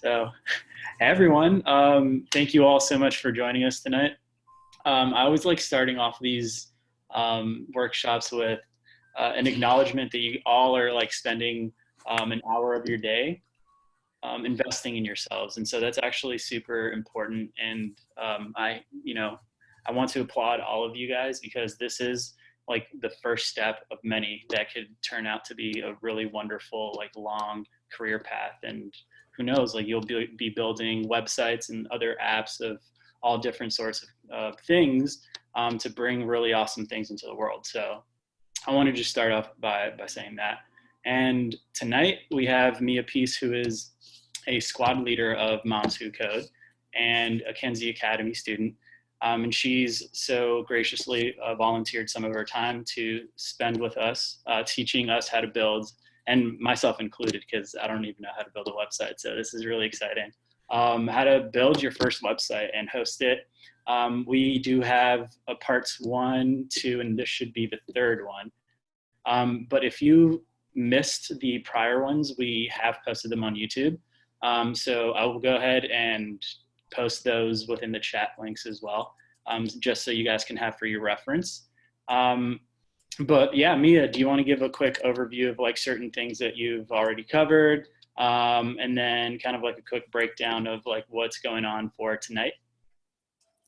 So, hey everyone, thank you all so much for joining us tonight. I always like starting off these workshops with an acknowledgement that you all are like spending an hour of your day investing in yourselves, and so that's actually super important. And I want to applaud all of you guys because this is like the first step of many that could turn out to be a really wonderful, like long career path. And who knows, like you'll be building websites and other apps of all different sorts of things to bring really awesome things into the world. So I want to just start off by saying that. And tonight we have Mia Peace, who is a squad leader of Moms Who Code and a Kenzie Academy student. And she's so graciously volunteered some of her time to spend with us, teaching us how to build, and myself included, because I don't even know how to build a website. So this is really exciting. How to build your first website and host it. We do have a parts 1, 2, and this should be the third one. But if you missed the prior ones, we have posted them on YouTube. So I will go ahead and post those within the chat links as well, just so you guys can have for your reference. But yeah, Mia, do you want to give a quick overview of like certain things that you've already covered, and then kind of like a quick breakdown of like what's going on for tonight?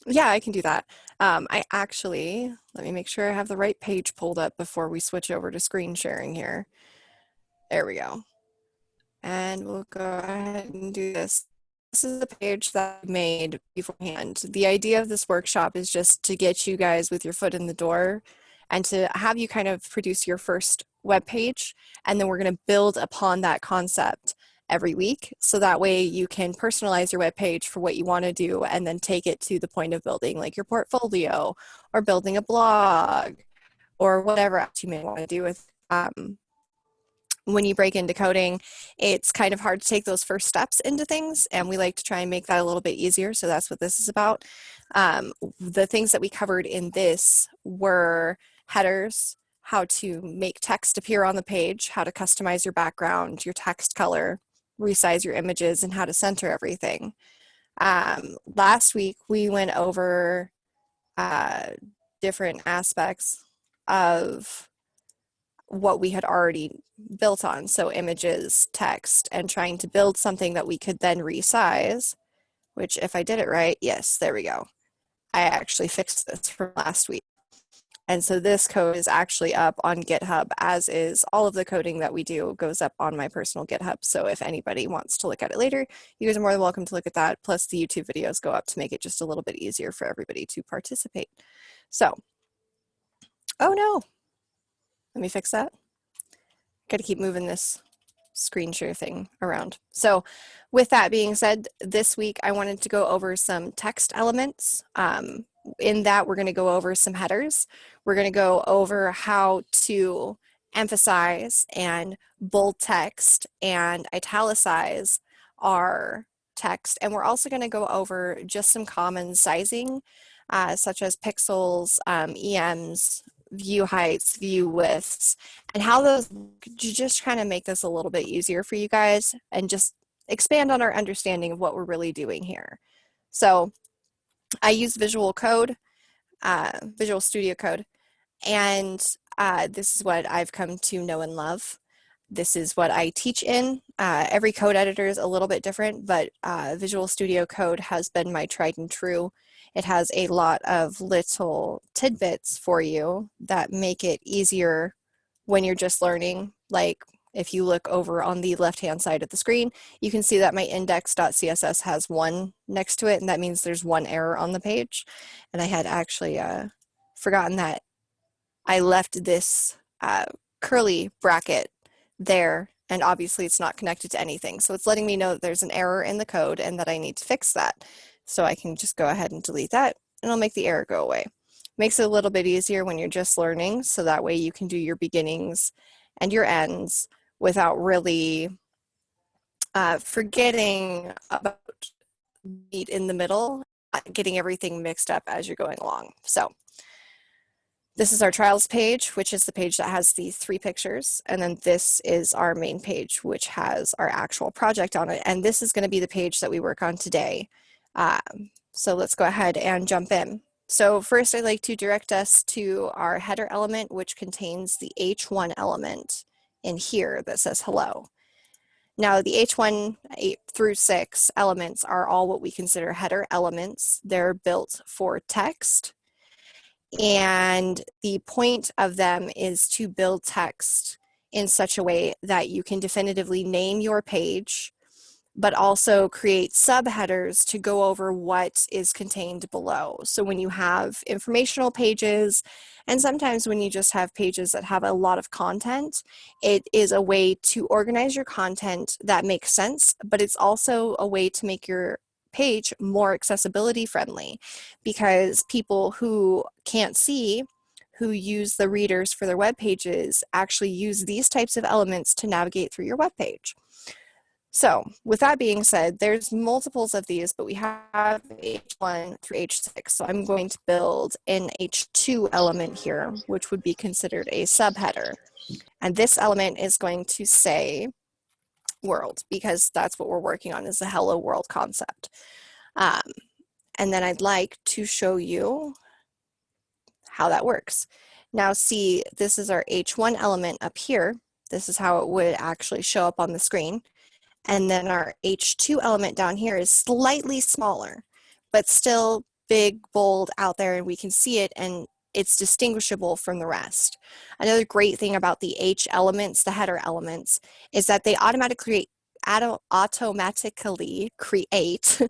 Yeah, I can do that. Let me make sure I have the right page pulled up before we switch over to screen sharing here. There we go. And we'll go ahead and do this. This is the page that I made beforehand. The idea of this workshop is just to get you guys with your foot in the door and to have you kind of produce your first web page. And then we're going to build upon that concept every week. So that way you can personalize your web page for what you want to do and then take it to the point of building like your portfolio or building a blog or whatever else you may want to do with when you break into coding, it's kind of hard to take those first steps into things, and we like to try and make that a little bit easier, so that's what this is about. The things that we covered in this were headers, how to make text appear on the page, how to customize your background, your text color, resize your images, and how to center everything. Last week, we went over different aspects of what we had already built on, so images, text, and trying to build something that we could then resize, which if I did it right, yes, there we go. I actually fixed this from last week. And so this code is actually up on GitHub, as is all of the coding that we do goes up on my personal GitHub. So if anybody wants to look at it later, you guys are more than welcome to look at that. Plus the YouTube videos go up to make it just a little bit easier for everybody to participate. So, oh no, let me fix that. Got to keep moving this screen share thing around. So with that being said, this week I wanted to go over some text elements. In that, we're going to go over some headers. We're going to go over how to emphasize and bold text and italicize our text. And we're also going to go over just some common sizing, such as pixels, EMs, view heights, view widths, and how those just kind of make this a little bit easier for you guys and just expand on our understanding of what we're really doing here. So I use Visual Code, Visual Studio Code, and this is what I've come to know and love. This is what I teach in. Every code editor is a little bit different, but Visual Studio Code has been my tried and true. It has a lot of little tidbits for you that make it easier when you're just learning. Like if you look over on the left-hand side of the screen, you can see that my index.css has 1 next to it, and that means there's 1 error on the page. And I had actually forgotten that I left this curly bracket there, and obviously it's not connected to anything. So it's letting me know that there's an error in the code and that I need to fix that. So I can just go ahead and delete that, and I'll make the error go away. Makes it a little bit easier when you're just learning, so that way you can do your beginnings and your ends without really forgetting about meet in the middle, getting everything mixed up as you're going along. So This is our trials page, which is the page that has the 3 pictures. And then this is our main page, which has our actual project on it. And this is going to be the page that we work on today. So let's go ahead and jump in. So first, I'd like to direct us to our header element, which contains the H1 element in here that says hello. Now, the H1 8 through 6 elements are all what we consider header elements. They're built for text. And the point of them is to build text in such a way that you can definitively name your page, but also create subheaders to go over what is contained below. So when you have informational pages, and sometimes when you just have pages that have a lot of content, it is a way to organize your content that makes sense, but it's also a way to make your page more accessibility friendly, because people who can't see, who use the readers for their web pages, actually use these types of elements to navigate through your web page. So with that being said, there's multiples of these, but we have H1 through H6. So I'm going to build an H2 element here, which would be considered a subheader. And this element is going to say world, because that's what we're working on, is the hello world concept. And then I'd like to show you how that works. Now see, this is our H1 element up here. This is how it would actually show up on the screen. And then our H2 element down here is slightly smaller, but still big, bold out there, and we can see it, and it's distinguishable from the rest. Another great thing about the H elements, the header elements, is that they automatically create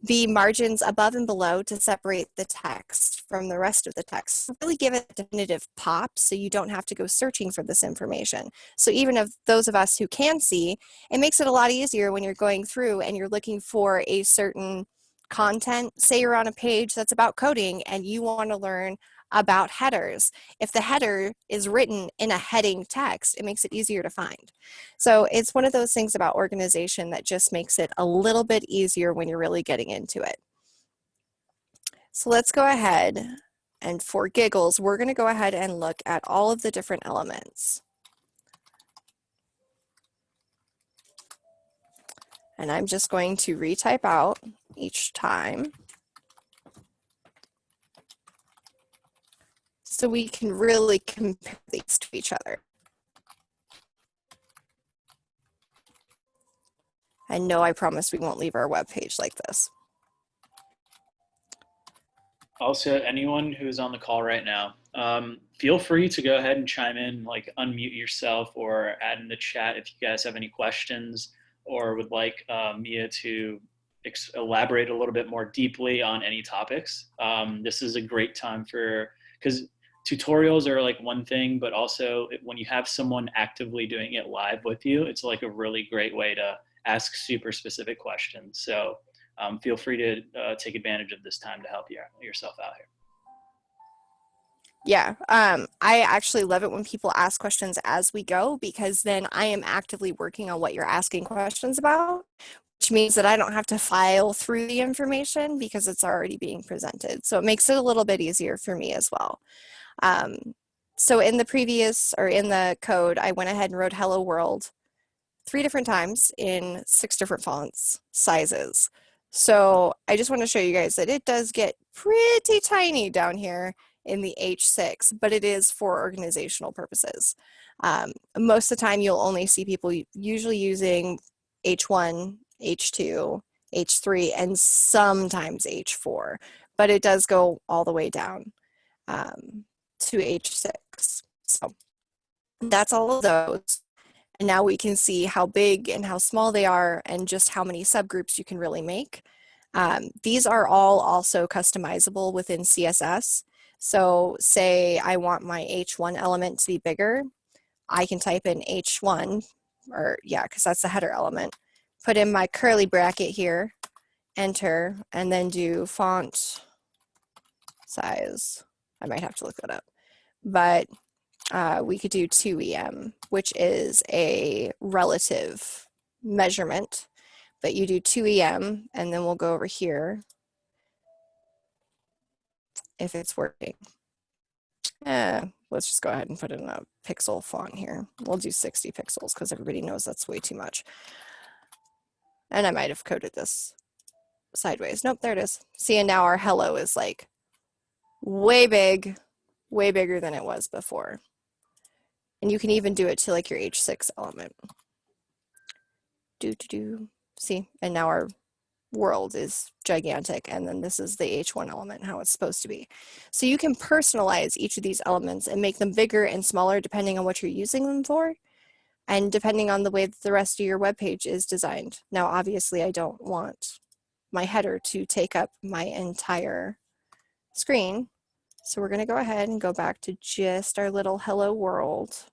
the margins above and below to separate the text from the rest of the text. Really give it a definitive pop, so you don't have to go searching for this information. So even of those of us who can see, it makes it a lot easier when you're going through and you're looking for a certain content. Say you're on a page that's about coding and you want to learn about headers. If the header is written in a heading text, it makes it easier to find. So it's one of those things about organization that just makes it a little bit easier when you're really getting into it. So let's go ahead, and for giggles, we're going to go ahead and look at all of the different elements. And I'm just going to retype out each time, so we can really compare these to each other. And no, I promise we won't leave our web page like this. Also, anyone who's on the call right now, feel free to go ahead and chime in, like unmute yourself or add in the chat if you guys have any questions or would like Mia to elaborate a little bit more deeply on any topics. This is a great time because tutorials are like one thing, but also when you have someone actively doing it live with you, it's like a really great way to ask super specific questions. So feel free to take advantage of this time to help yourself out here. Yeah, I actually love it when people ask questions as we go, because then I am actively working on what you're asking questions about, which means that I don't have to file through the information because it's already being presented. So it makes it a little bit easier for me as well. So in the code, I went ahead and wrote hello world 3 different times in 6 different fonts sizes. So I just want to show you guys that it does get pretty tiny down here in the H6, but it is for organizational purposes. Most of the time you'll only see people usually using H1, H2, H3, and sometimes H4, but it does go all the way down to H6. So that's all of those. And now we can see how big and how small they are and just how many subgroups you can really make. These are all also customizable within CSS. So say I want my H1 element to be bigger, I can type in H1, because that's the header element, put in my curly bracket here, enter, and then do font size. I might have to look that up, but we could do 2EM, which is a relative measurement, but you do 2EM, and then we'll go over here if it's working. Let's just go ahead and put in a pixel font here. We'll do 60 pixels because everybody knows that's way too much. And I might have coded this sideways. Nope, there it is. See, and now our hello is like way big, way bigger than it was before. And you can even do it to like your H6 element. See, and now our world is gigantic, and then this is the H1 element, how it's supposed to be. So you can personalize each of these elements and make them bigger and smaller depending on what you're using them for, and depending on the way that the rest of your web page is designed. Now, obviously, I don't want my header to take up my entire screen, so we're going to go ahead and go back to just our little hello world.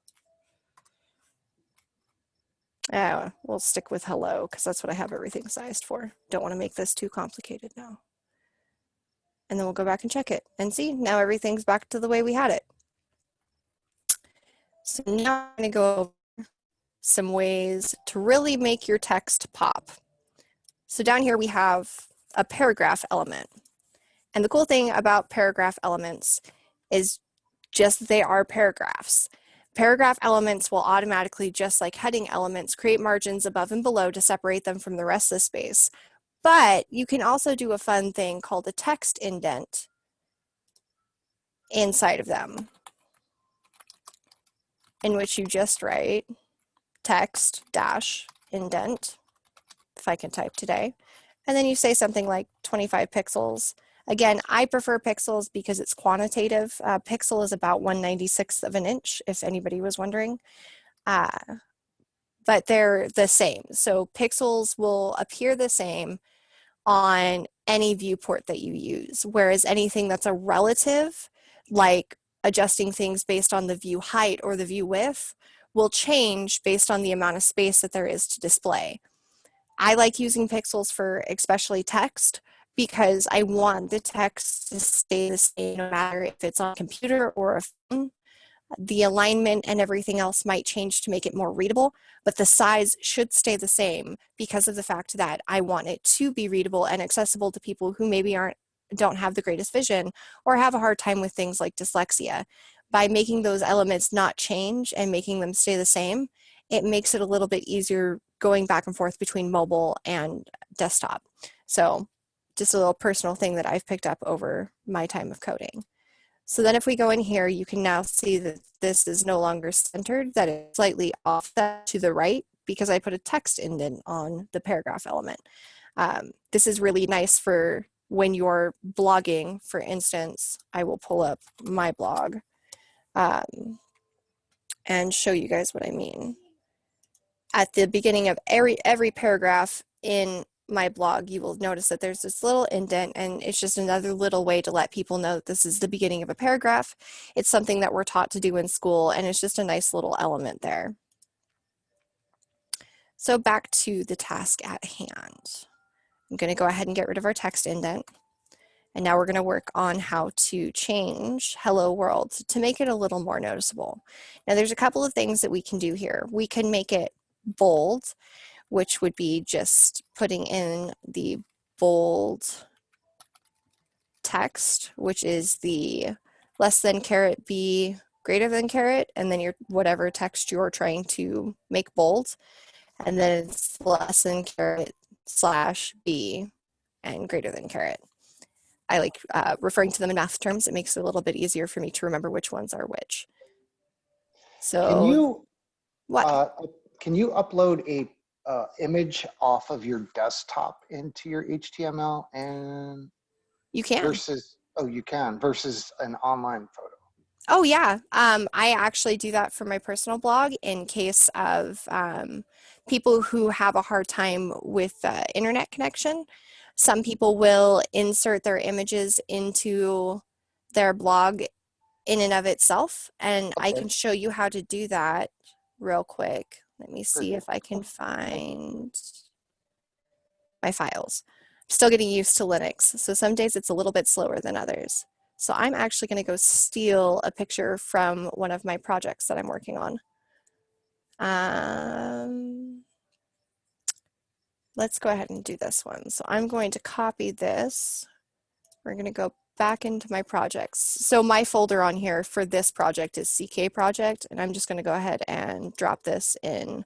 We'll stick with hello because that's what I have everything sized for. Don't want to make this too complicated now. And then we'll go back and check it and see, now everything's back to the way we had it. So now I'm going to go over some ways to really make your text pop. So down here we have a paragraph element. And the cool thing about paragraph elements is just they are paragraphs. Paragraph elements will automatically, just like heading elements, create margins above and below to separate them from the rest of the space. But you can also do a fun thing called a text indent inside of them, in which you just write text dash indent, if I can type today, and then you say something like 25 pixels. Again, I prefer pixels because it's quantitative. Pixel is about 1/96 of an inch, if anybody was wondering. But they're the same. So pixels will appear the same on any viewport that you use, whereas anything that's a relative, like adjusting things based on the view height or the view width, will change based on the amount of space that there is to display. I like using pixels for especially text because I want the text to stay the same no matter if it's on a computer or a phone. The alignment and everything else might change to make it more readable, but the size should stay the same because of the fact that I want it to be readable and accessible to people who maybe don't have the greatest vision or have a hard time with things like dyslexia. By making those elements not change and making them stay the same, it makes it a little bit easier going back and forth between mobile and desktop. So just a little personal thing that I've picked up over my time of coding. So then if we go in here, you can now see that this is no longer centered, that it's slightly offset to the right because I put a text indent on the paragraph element. This is really nice for when you're blogging. For instance, I will pull up my blog and show you guys what I mean. At the beginning of every paragraph in my blog, you will notice that there's this little indent, and it's just another little way to let people know that this is the beginning of a paragraph. It's something that we're taught to do in school, and it's just a nice little element there. So back to the task at hand. I'm going to go ahead and get rid of our text indent. And now we're going to work on how to change hello world to make it a little more noticeable. Now there's a couple of things that we can do here. We can make it bold, which would be just putting in the bold text, which is the less than caret B greater than caret, and then your whatever text you're trying to make bold, and then it's less than caret slash B and greater than caret. I like referring to them in math terms. It makes it a little bit easier for me to remember which ones are which. So Can you what? can you upload a image off of your desktop into your HTML and You can. versus you can versus an online photo? Oh yeah, I actually do that for my personal blog in case of people who have a hard time with internet connection. Some people will insert their images into their blog in and of itself, and I Okay, can show you how to do that real quick. Let me see if perfect. I can find my files. I'm still getting used to Linux, so some days it's a little bit slower than others. So I'm actually going to go steal a picture from one of my projects that I'm working on. Let's go ahead and do this one. So I'm going to copy this. We're going to go back into my projects. So my folder on here for this project is CK project, and I'm just going to go ahead and drop this in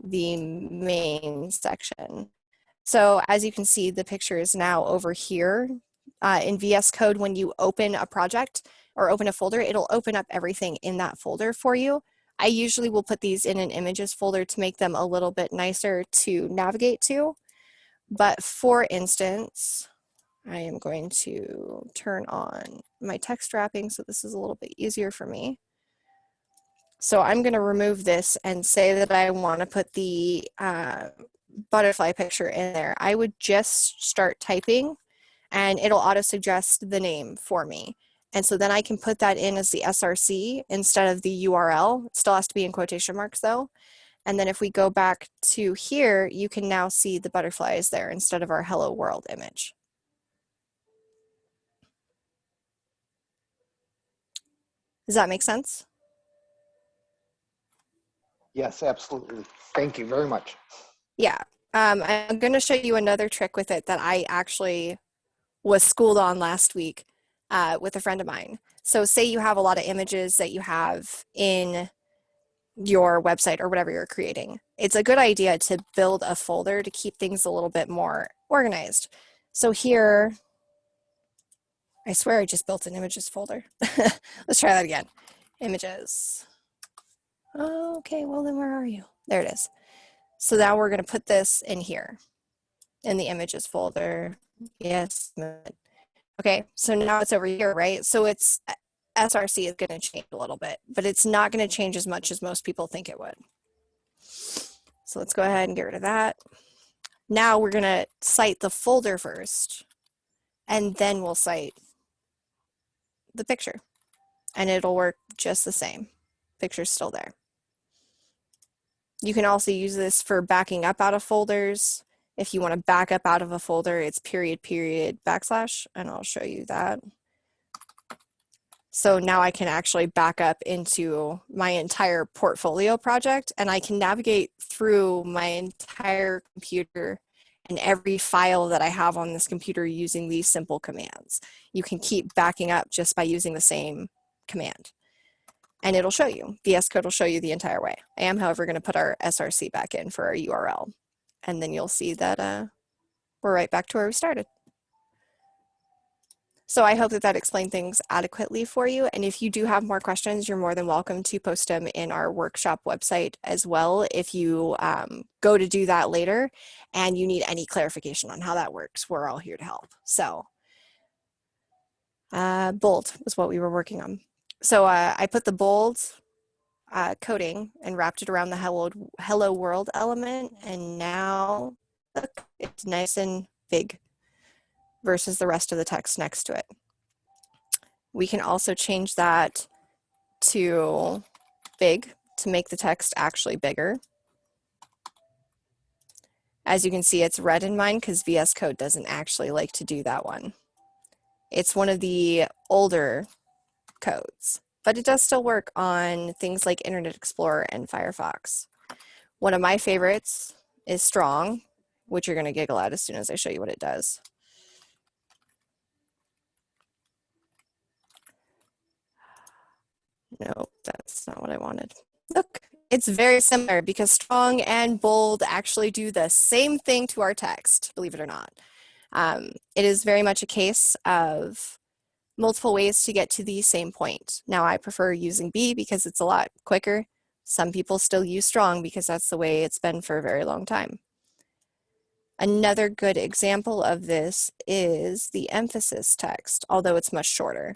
the main section. So as you can see, the picture is now over here. In VS Code, when you open a project or open a folder, it'll open up everything in that folder for you. I usually will put these in an images folder to make them a little bit nicer to navigate to. But for instance, I am going to turn on my text wrapping so this is a little bit easier for me. So I'm going to remove this and say that I want to put the butterfly picture in there. I would just start typing and it'll auto suggest the name for me. And so then I can put that in as the SRC instead of the URL. It still has to be in quotation marks though. And then if we go back to here, you can now see the butterflies there instead of our hello world image. Does that make sense? Yes, absolutely. Thank you very much. Yeah. I'm going to show you another trick with it that I actually was schooled on last week with a friend of mine. So say you have a lot of images that you have in your website or whatever you're creating. It's a good idea to build a folder to keep things a little bit more organized. So here, I swear I just built an images folder. Let's try that again. Images. Okay, well then where are you? There it is. So now we're going to put this in here in the images folder. Yes. Okay, so now it's over here, right? So it's SRC is going to change a little bit, but it's not going to change as much as most people think it would. So let's go ahead and get rid of that. Now we're going to cite the folder first, and then we'll cite the picture, and it'll work just the same. Picture's still there. You can also use this for backing up out of folders. If you want to back up out of a folder, it's period, backslash, and I'll show you that. So now I can actually back up into my entire portfolio project, and I can navigate through my entire computer and every file that I have on this computer using these simple commands. You can keep backing up just by using the same command. And it'll show you. VS Code will show you the entire way. I am, however, going to put our SRC back in for our URL. And then you'll see that we're right back to where we started. So I hope that that explained things adequately for you. And if you do have more questions, you're more than welcome to post them in our workshop website as well. If you go to do that later and you need any clarification on how that works, we're all here to help. So bold was what we were working on. So I put the bold coding and wrapped it around the hello world element. And now look, it's nice and big versus the rest of the text next to it. We can also change that to big to make the text actually bigger. As you can see, it's red in mine because VS Code doesn't actually like to do that one. It's one of the older codes, but it does still work on things like Internet Explorer and Firefox. One of my favorites is strong, which you're going to giggle at as soon as I show you what it does. No, that's not what I wanted. Look, it's very similar because strong and bold actually do the same thing to our text, believe it or not. It is very much a case of multiple ways to get to the same point. Now, I prefer using B because it's a lot quicker. Some people still use strong because that's the way it's been for a very long time. Another good example of this is the emphasis text, although it's much shorter.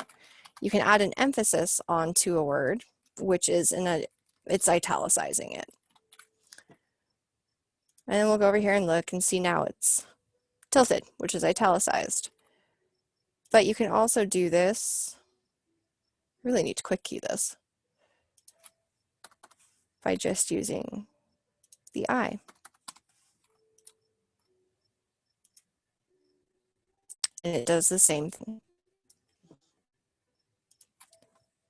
You can add an emphasis onto a word, which is it's italicizing it. And we'll go over here and look and see now it's tilted, which is italicized. But you can also do this, really need to quick key this, by just using the I. And it does the same thing.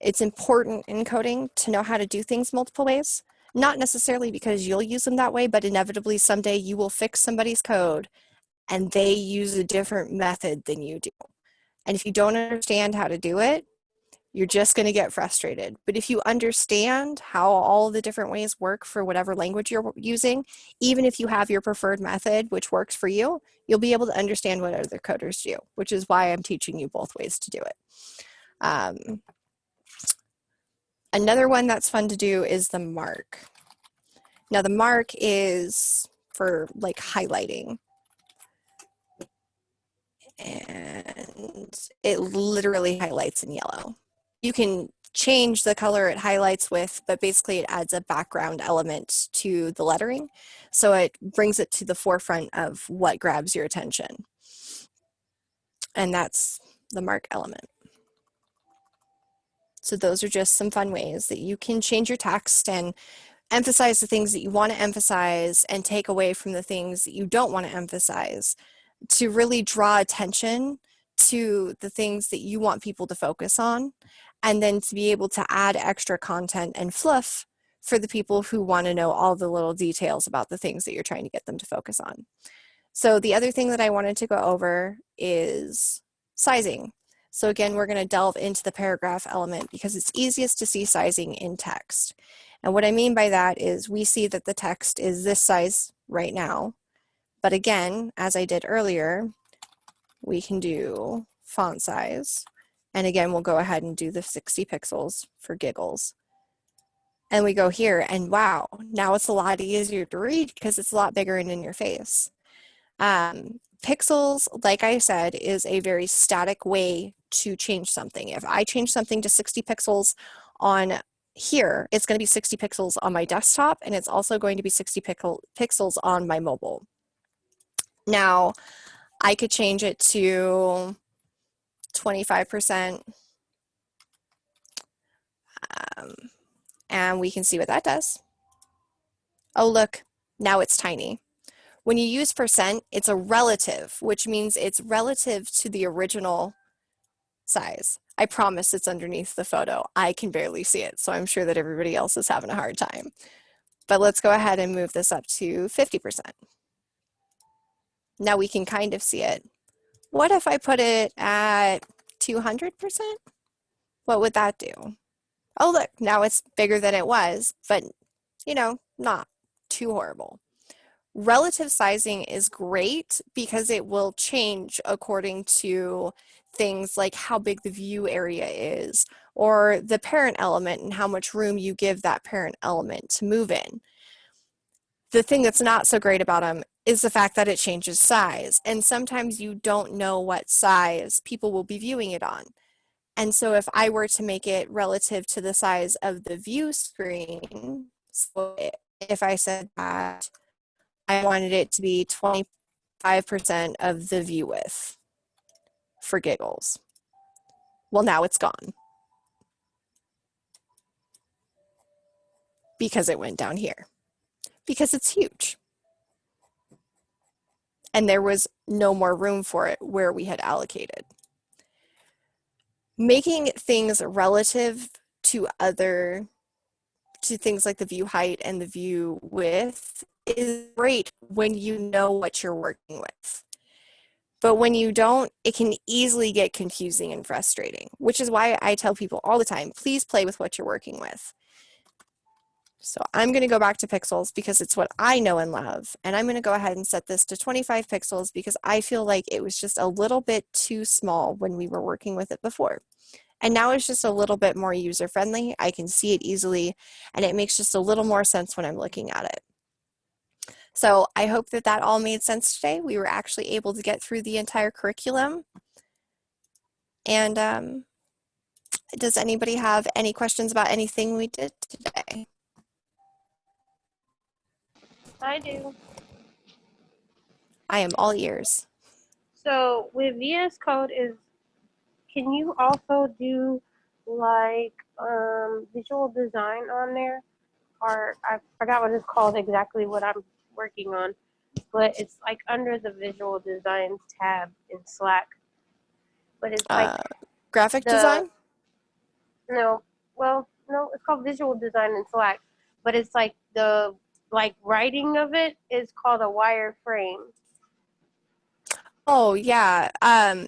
It's important in coding to know how to do things multiple ways, not necessarily because you'll use them that way, but inevitably someday you will fix somebody's code and they use a different method than you do. And if you don't understand how to do it, you're just going to get frustrated. But if you understand how all the different ways work for whatever language you're using, even if you have your preferred method, which works for you, you'll be able to understand what other coders do, which is why I'm teaching you both ways to do it. Another one that's fun to do is the mark. Now the mark is for like highlighting. And it literally highlights in yellow. You can change the color it highlights with, but basically it adds a background element to the lettering. So it brings it to the forefront of what grabs your attention. And that's the mark element. So those are just some fun ways that you can change your text and emphasize the things that you want to emphasize and take away from the things that you don't want to emphasize to really draw attention to the things that you want people to focus on, and then to be able to add extra content and fluff for the people who want to know all the little details about the things that you're trying to get them to focus on. So the other thing that I wanted to go over is sizing. So again, we're going to delve into the paragraph element because it's easiest to see sizing in text. And what I mean by that is we see that the text is this size right now. But again, as I did earlier, we can do font size. And again, we'll go ahead and do the 60 pixels for giggles. And we go here and wow, now it's a lot easier to read because it's a lot bigger and in your face. Pixels, like I said, is a very static way to change something. If I change something to 60 pixels on here, it's going to be 60 pixels on my desktop, and it's also going to be 60 pixels on my mobile. Now, I could change it to 25%, and we can see what that does. Oh, look, now it's tiny. When you use percent, it's a relative, which means it's relative to the original size. I promise it's underneath the photo. I can barely see it, so I'm sure that everybody else is having a hard time. But let's go ahead and move this up to 50%. Now we can kind of see it. What if I put it at 200%? What would that do? Oh, look, now it's bigger than it was, but you know, not too horrible. Relative sizing is great because it will change according to things like how big the view area is, or the parent element and how much room you give that parent element to move in. The thing that's not so great about them is the fact that it changes size. And sometimes you don't know what size people will be viewing it on. And so if I were to make it relative to the size of the view screen, so if I said that I wanted it to be 25% of the view width for giggles, well, now it's gone because it went down here because it's huge. And there was no more room for it where we had allocated. Making things relative to things like the view height and the view width is great when you know what you're working with. But when you don't, it can easily get confusing and frustrating, which is why I tell people all the time, please play with what you're working with. So I'm going to go back to pixels because it's what I know and love. And I'm going to go ahead and set this to 25 pixels because I feel like it was just a little bit too small when we were working with it before. And now it's just a little bit more user-friendly. I can see it easily, and it makes just a little more sense when I'm looking at it. So I hope that that all made sense today. We were actually able to get through the entire curriculum. And does anybody have any questions about anything we did today? I do. I am all ears. So with VS Code can you also do like visual design on there? Or I forgot what it's called exactly what I'm working on, but it's like under the visual design tab in Slack. But it's like graphic design? No, it's called visual design in Slack, but it's like the writing of it is called a wireframe. Oh, yeah.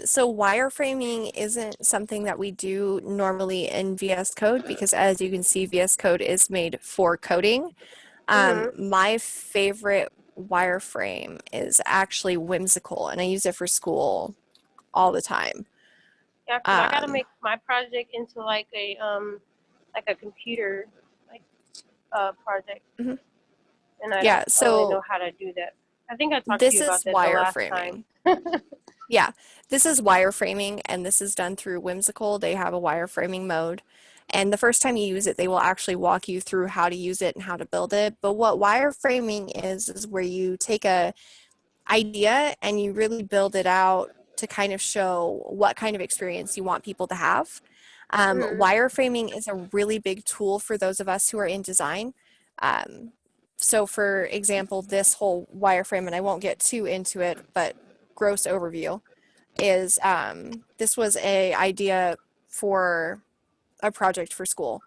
So wireframing isn't something that we do normally in VS Code because as you can see, VS Code is made for coding. Mhm. My favorite wireframe is actually Whimsical, and I use it for school all the time. Yeah, because I gotta Um, make my project into like a computer like project, mhm. and I Yeah, don't really know so how to do that. I think I talked to this you about is that the last time. wireframing. Yeah, this is wireframing, and this is done through Whimsical. They have a wireframing mode. And the first time you use it, they will actually walk you through how to use it and how to build it. But what wireframing is where you take a idea and you really build it out to kind of show what kind of experience you want people to have. Mhm. Wireframing is a really big tool for those of us who are in design. Um, so for example, this whole wireframe, and I won't get too into it, but gross overview is this was a idea for a project for school,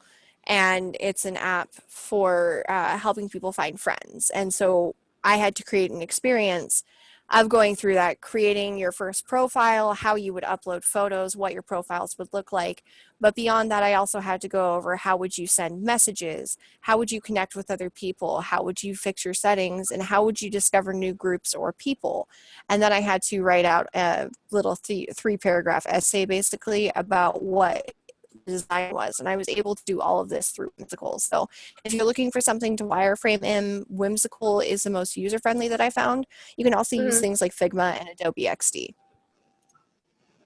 and it's an app for helping people find friends. And so I had to create an experience of going through that, creating your first profile, how you would upload photos, what your profiles would look like. But beyond that, I also had to go over how would you send messages, how would you connect with other people, how would you fix your settings, and how would you discover new groups or people. And then I had to write out a little three paragraph essay basically about what design was, and I was able to do all of this through Whimsical. So if you're looking for something to wireframe in, Whimsical is the most user-friendly that I found. You can also use Mhm. things like Figma and Adobe XD.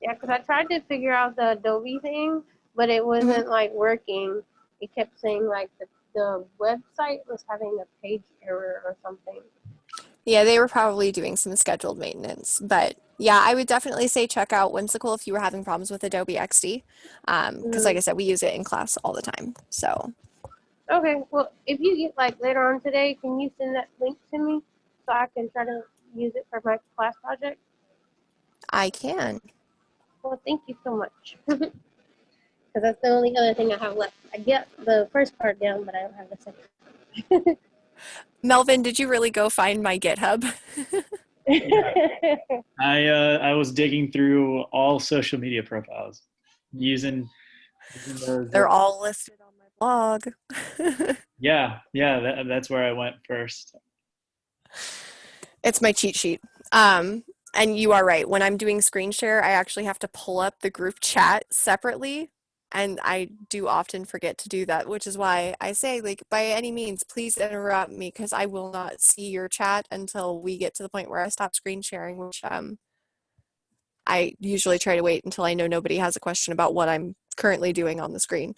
Yeah, because I tried to figure out the Adobe thing, but it Hmm. wasn't like working. It kept saying like the website was having a page error or something. Yeah, they were probably doing some scheduled maintenance, but yeah, I would definitely say check out Whimsical if you were having problems with Adobe XD, because like Mhm. I said, we use it in class all the time. So Okay, well, if you get like later on today, can you send that link to me so I can try to use it for my class project? I can. Well, thank you so much. Because that's the only other thing I have left. I get the first part down, but I don't have the second. Melvin, did you really go find my GitHub? Yeah. I was digging through all social media profiles, using those. They're all listed on my blog. Yeah, that's where I went first. It's my cheat sheet. Um, and you are right. When I'm doing screen share, I actually have to pull up the group chat separately. And I do often forget to do that, which is why I say, like, by any means, please interrupt me because I will not see your chat until we get to the point where I stop screen sharing, which I usually try to wait until I know nobody has a question about what I'm currently doing on the screen.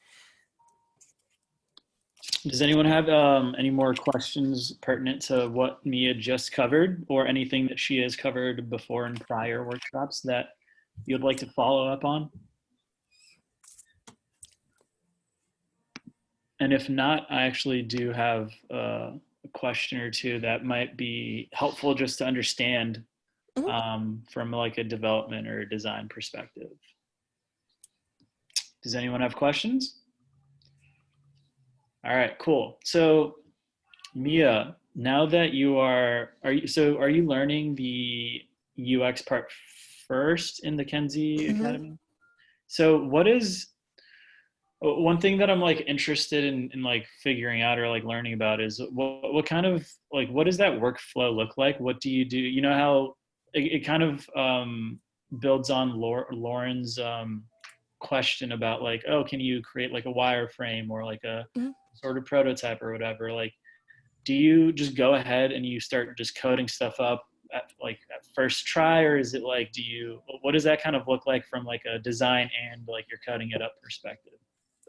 Does anyone have any more questions pertinent to what Mia just covered, or anything that she has covered before in prior workshops that you'd like to follow up on? And if not, I actually do have a question or two that might be helpful just to understand Mhm. from like a development or a design perspective. Does anyone have questions? All right, cool. So Mia, now that are you learning the UX part first in the Kenzie Mhm. Academy? So what is one thing that I'm like interested in like figuring out or like learning about is what kind of like what does that workflow look like? What do you do? You know how it kind of builds on Lauren's question about like, oh, can you create like a wireframe or like a Mhm. sort of prototype or whatever? Like, do you just go ahead and you start just coding stuff up at first try, or is it like what does that kind of look like from like a design and like you're coding it up perspective?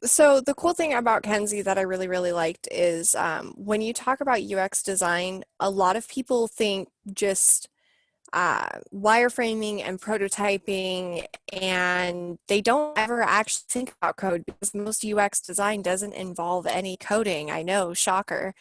So the cool thing about Kenzie that I really, really liked is when you talk about UX design, a lot of people think just wireframing and prototyping, and they don't ever actually think about code because most UX design doesn't involve any coding. I know, shocker.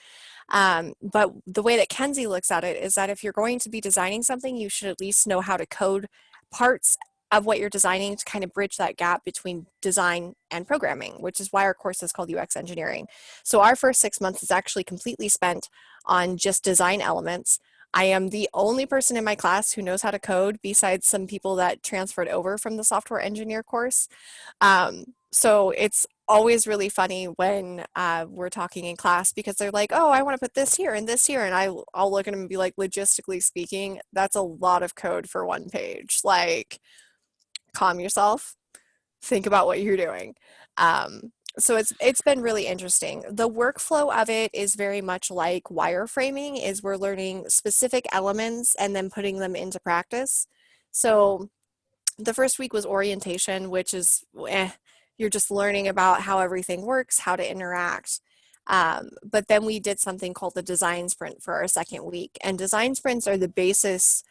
But the way that Kenzie looks at it is that if you're going to be designing something, you should at least know how to code parts of what you're designing to kind of bridge that gap between design and programming, which is why our course is called UX Engineering. So our first 6 months is actually completely spent on just design elements. I am the only person in my class who knows how to code besides some people that transferred over from the software engineer course. So it's always really funny when we're talking in class because they're like, oh, I want to put this here and this here. And I'll look at them and be like, logistically speaking, that's a lot of code for one page. Like, calm yourself, think about what you're doing. So it's been really interesting. The workflow of it is very much like wireframing, is we're learning specific elements and then putting them into practice. So the first week was orientation, which is you're just learning about how everything works, how to interact. But then we did something called the design sprint for our second week. And design sprints are the basis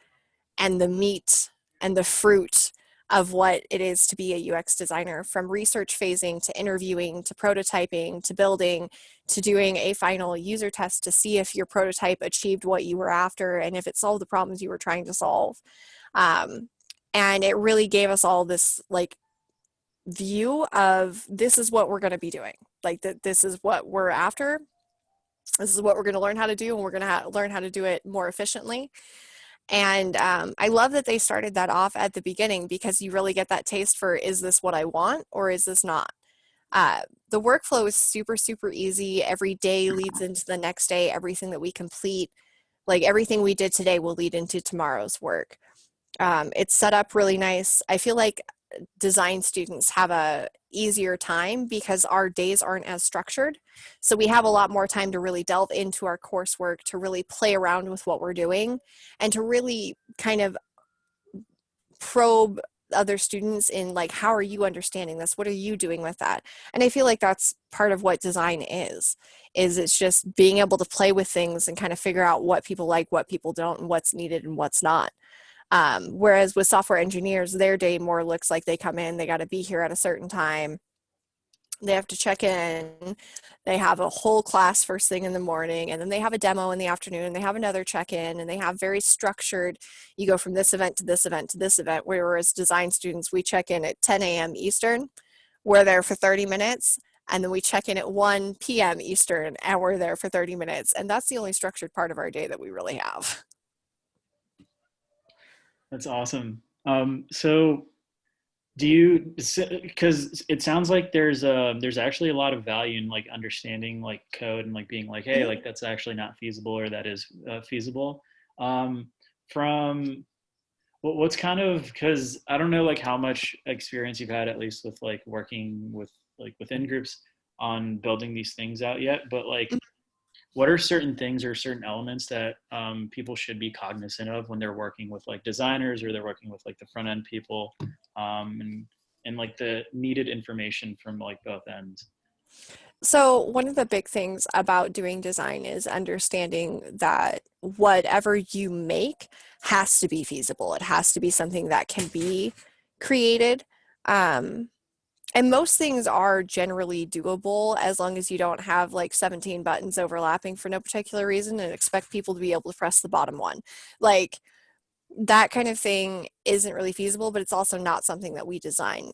and the meat and the fruit of what it is to be a UX designer, from research phasing to interviewing to prototyping to building to doing a final user test to see if your prototype achieved what you were after and if it solved the problems you were trying to solve. And it really gave us all this like view of this is what we're going to be doing. Like that, this is what we're after. This is what we're going to learn how to do, and we're going to learn how to do it more efficiently. And I love that they started that off at the beginning because you really get that taste for, is this what I want or is this not? The workflow is super, super easy. Every day leads into the next day. Everything that we complete, like everything we did today, will lead into tomorrow's work. It's set up really nice. I feel like design students have a easier time because our days aren't as structured. So we have a lot more time to really delve into our coursework, to really play around with what we're doing, and to really kind of probe other students in like, how are you understanding this? What are you doing with that? And I feel like that's part of what design is it's just being able to play with things and kind of figure out what people like, what people don't, and what's needed and what's not. Whereas with software engineers, their day more looks like they come in, they got to be here at a certain time. They have to check in. They have a whole class first thing in the morning, and then they have a demo in the afternoon, and they have another check-in, and they have very structured, you go from this event to this event to this event, whereas design students, we check in at 10 a.m. Eastern, we're there for 30 minutes, and then we check in at 1 p.m. Eastern, and we're there for 30 minutes, and that's the only structured part of our day that we really have. That's awesome. So do you, because it sounds like there's actually a lot of value in like understanding like code and like being like, hey, like that's actually not feasible, or that is feasible. From what's kind of, because I don't know like how much experience you've had, at least with like working with like within groups on building these things out yet, but like what are certain things or certain elements that people should be cognizant of when they're working with like designers, or they're working with like the front end people, and like the needed information from like both ends? So one of the big things about doing design is understanding that whatever you make has to be feasible. It has to be something that can be created. And most things are generally doable as long as you don't have like 17 buttons overlapping for no particular reason and expect people to be able to press the bottom one. Like that kind of thing isn't really feasible, but it's also not something that we design.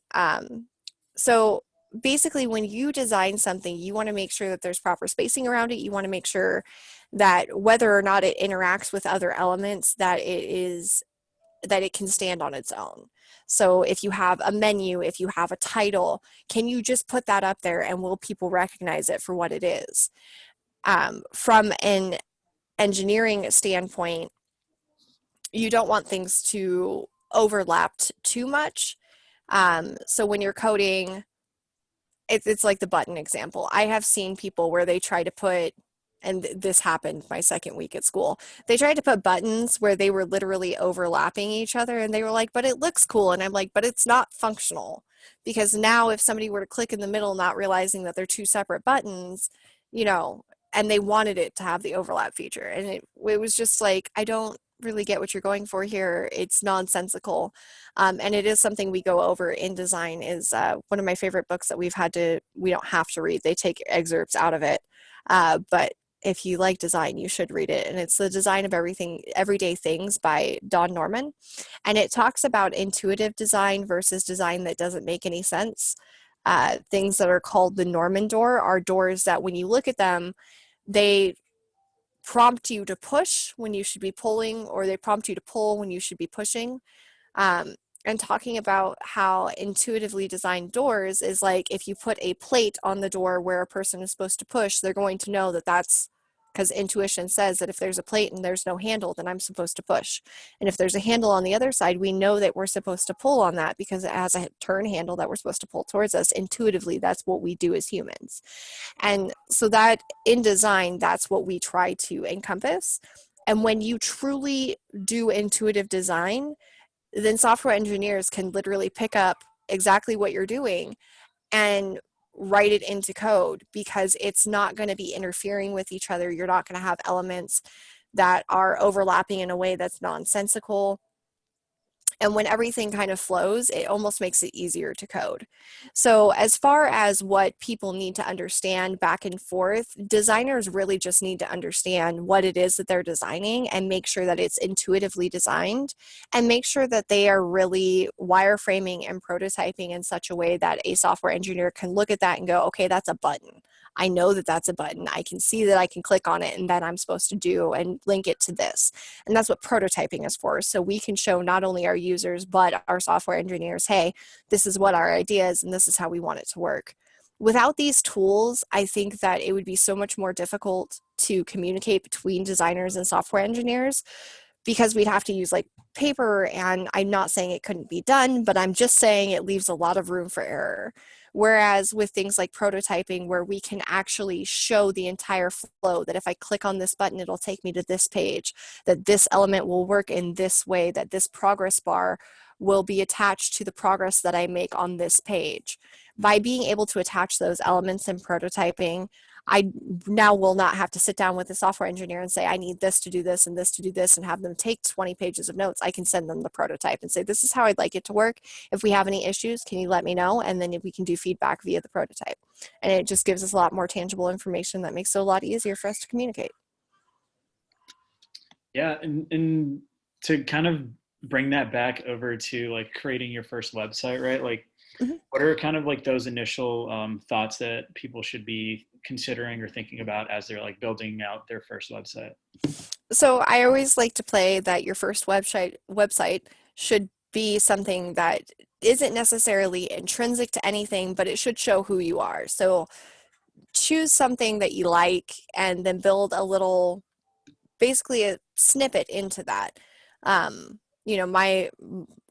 So basically when you design something, you want to make sure that there's proper spacing around it. You want to make sure that whether or not it interacts with other elements, that it can stand on its own. So if you have a menu, if you have a title, can you just put that up there and will people recognize it for what it is? From an engineering standpoint, you don't want things to overlap too much. So when you're coding, it's like the button example. I have seen people where they try to put, and this happened my second week at school, they tried to put buttons where they were literally overlapping each other, and they were like, but it looks cool. And I'm like, but it's not functional, because now if somebody were to click in the middle, not realizing that they're two separate buttons, and they wanted it to have the overlap feature, and it was just like, I don't really get what you're going for here. It's nonsensical. And it is something we go over in design. Is one of my favorite books that we don't have to read. They take excerpts out of it. But if you like design, you should read it. And it's The Design of Everyday Things by Don Norman. And it talks about intuitive design versus design that doesn't make any sense. Things that are called the Norman door are doors that when you look at them, they prompt you to push when you should be pulling, or they prompt you to pull when you should be pushing. And talking about how intuitively designed doors is like, if you put a plate on the door where a person is supposed to push, they're going to know that that's because intuition says that if there's a plate and there's no handle, then I'm supposed to push. And if there's a handle on the other side, we know that we're supposed to pull on that because it has a turn handle that we're supposed to pull towards us. Intuitively, that's what we do as humans. And so that in design, that's what we try to encompass. And when you truly do intuitive design, then software engineers can literally pick up exactly what you're doing and write it into code, because it's not going to be interfering with each other. You're not going to have elements that are overlapping in a way that's nonsensical. And when everything kind of flows, it almost makes it easier to code. So as far as what people need to understand back and forth, designers really just need to understand what it is that they're designing and make sure that it's intuitively designed, and make sure that they are really wireframing and prototyping in such a way that a software engineer can look at that and go, okay, that's a button. I know that that's a button. I can see that I can click on it and then I'm supposed to do and link it to this. And that's what prototyping is for. So we can show not only our users, but our software engineers, hey, this is what our idea is and this is how we want it to work. Without these tools, I think that it would be so much more difficult to communicate between designers and software engineers, because we'd have to use like paper, and I'm not saying it couldn't be done, but I'm just saying it leaves a lot of room for error. Whereas with things like prototyping, where we can actually show the entire flow, that if I click on this button, it'll take me to this page, that this element will work in this way, that this progress bar will be attached to the progress that I make on this page. By being able to attach those elements in prototyping, I now will not have to sit down with the software engineer and say, I need this to do this and this to do this, and have them take 20 pages of notes. I can send them the prototype and say, this is how I'd like it to work. If we have any issues, can you let me know? And then we can do feedback via the prototype. And it just gives us a lot more tangible information that makes it a lot easier for us to communicate. Yeah, and to kind of bring that back over to like creating your first website, right? Like, what are kind of like those initial thoughts that people should be considering or thinking about as they're like building out their first website? So I always like to play that your first website should be something that isn't necessarily intrinsic to anything, but it should show who you are. So choose something that you like and then build a little, basically a snippet into that. You know,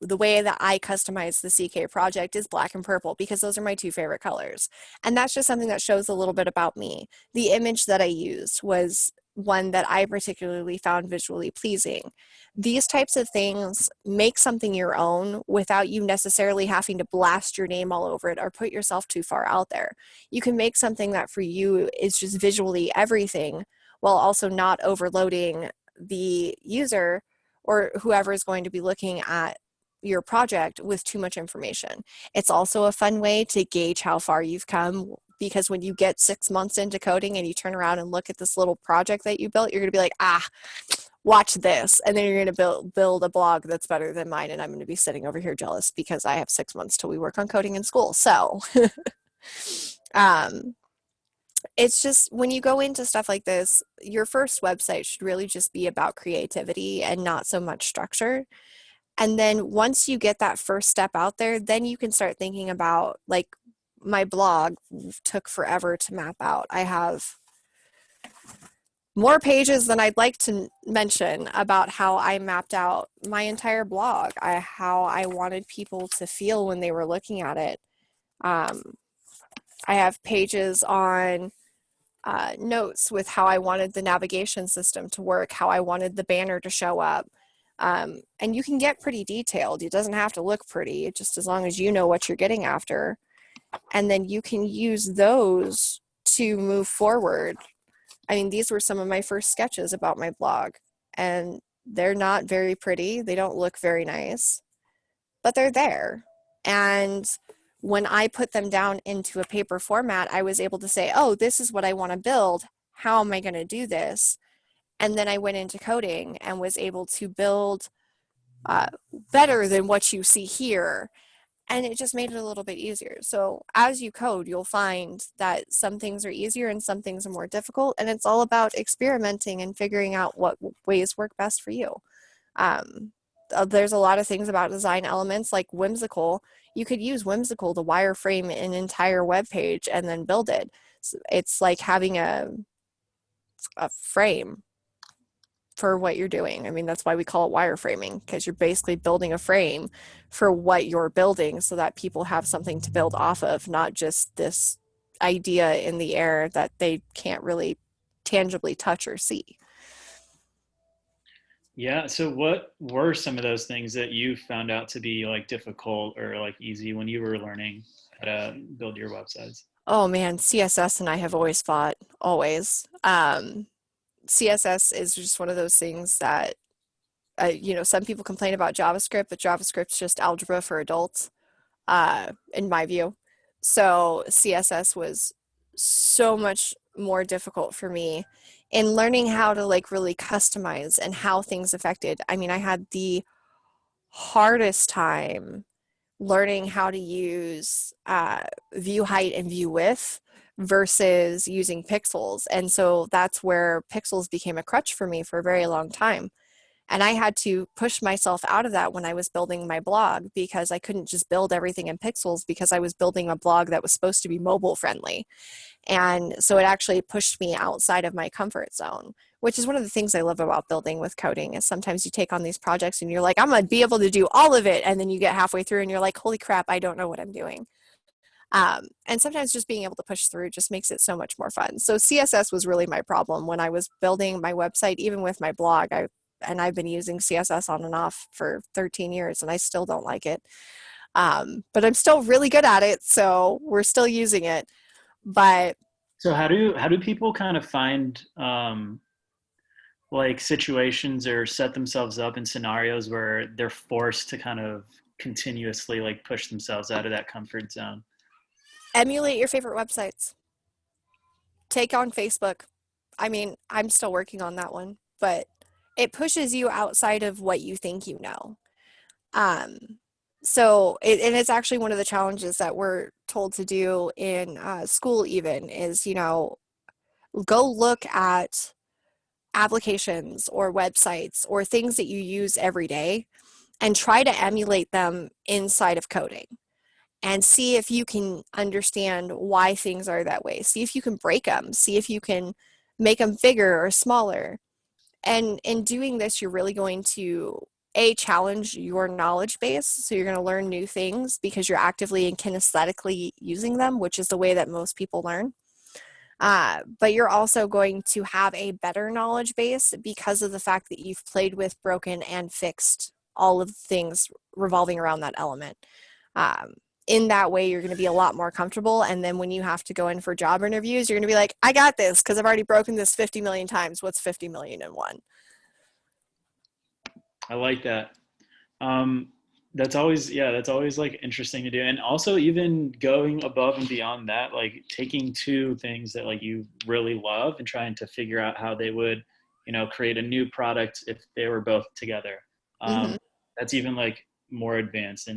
the way that I customize the CK project is black and purple, because those are my two favorite colors. And that's just something that shows a little bit about me. The image that I used was one that I particularly found visually pleasing. These types of things make something your own without you necessarily having to blast your name all over it or put yourself too far out there. You can make something that for you is just visually everything, while also not overloading the user or whoever is going to be looking at your project with too much information. It's also a fun way to gauge how far you've come, because when you get 6 months into coding and you turn around and look at this little project that you built, you're going to be like, watch this. And then you're going to build a blog that's better than mine. And I'm going to be sitting over here jealous because I have 6 months till we work on coding in school. So it's just, when you go into stuff like this, your first website should really just be about creativity and not so much structure. And then once you get that first step out there, then you can start thinking about, like, my blog took forever to map out. I have more pages than I'd like to mention about how I mapped out my entire blog, how I wanted people to feel when they were looking at it. I have pages on notes with how I wanted the navigation system to work, how I wanted the banner to show up. And you can get pretty detailed. It doesn't have to look pretty, just as long as you know what you're getting after. And then you can use those to move forward. I mean, these were some of my first sketches about my blog, and they're not very pretty. They don't look very nice, but they're there. And when I put them down into a paper format, I was able to say, oh, this is what I want to build. How am I going to do this? And then I went into coding and was able to build better than what you see here. And it just made it a little bit easier. So as you code, you'll find that some things are easier and some things are more difficult. And it's all about experimenting and figuring out what ways work best for you. There's a lot of things about design elements like whimsical. You could use whimsical to wireframe an entire web page and then build it. So it's like having a frame for what you're doing. I mean, that's why we call it wireframing, because you're basically building a frame for what you're building so that people have something to build off of, not just this idea in the air that they can't really tangibly touch or see. Yeah. So what were some of those things that you found out to be like difficult or like easy when you were learning how to build your websites? Oh man, CSS and I have always fought, always. CSS is just one of those things that, some people complain about JavaScript, but JavaScript's just algebra for adults, in my view. So CSS was so much more difficult for me in learning how to like really customize and how things affected. I mean, I had the hardest time learning how to use view height and view width versus using pixels. And so that's where pixels became a crutch for me for a very long time. And I had to push myself out of that when I was building my blog, because I couldn't just build everything in pixels because I was building a blog that was supposed to be mobile friendly. And so it actually pushed me outside of my comfort zone, which is one of the things I love about building with coding. Is sometimes you take on these projects and you're like, I'm going to be able to do all of it. And then you get halfway through and you're like, holy crap, I don't know what I'm doing. And sometimes just being able to push through just makes it so much more fun. So CSS was really my problem when I was building my website, even with my blog. I've been using CSS on and off for 13 years and I still don't like it. But I'm still really good at it, so we're still using it. But So how do people kind of find like situations or set themselves up in scenarios where they're forced to kind of continuously like push themselves out of that comfort zone? emulate your favorite websites. Take on Facebook. I mean, I'm still working on that one, but it pushes you outside of what you think you know. Um, and it's actually one of the challenges that we're told to do in school even is, go look at applications or websites or things that you use every day and try to emulate them inside of coding and see if you can understand why things are that way. See if you can break them. See if you can make them bigger or smaller. And in doing this, you're really going to challenge your knowledge base. So you're going to learn new things because you're actively and kinesthetically using them, which is the way that most people learn. But you're also going to have a better knowledge base because of the fact that you've played with, broken, and fixed all of the things revolving around that element. In that way, you're going to be a lot more comfortable. And then when you have to go in for job interviews, you're going to be like, I got this because I've already broken this 50 million times. What's 50 million in one? I like that. That's always, yeah, that's always like interesting to do. And also even going above and beyond that, like taking two things that like you really love and trying to figure out how they would, create a new product if they were both together. Mm-hmm. That's even like more advanced.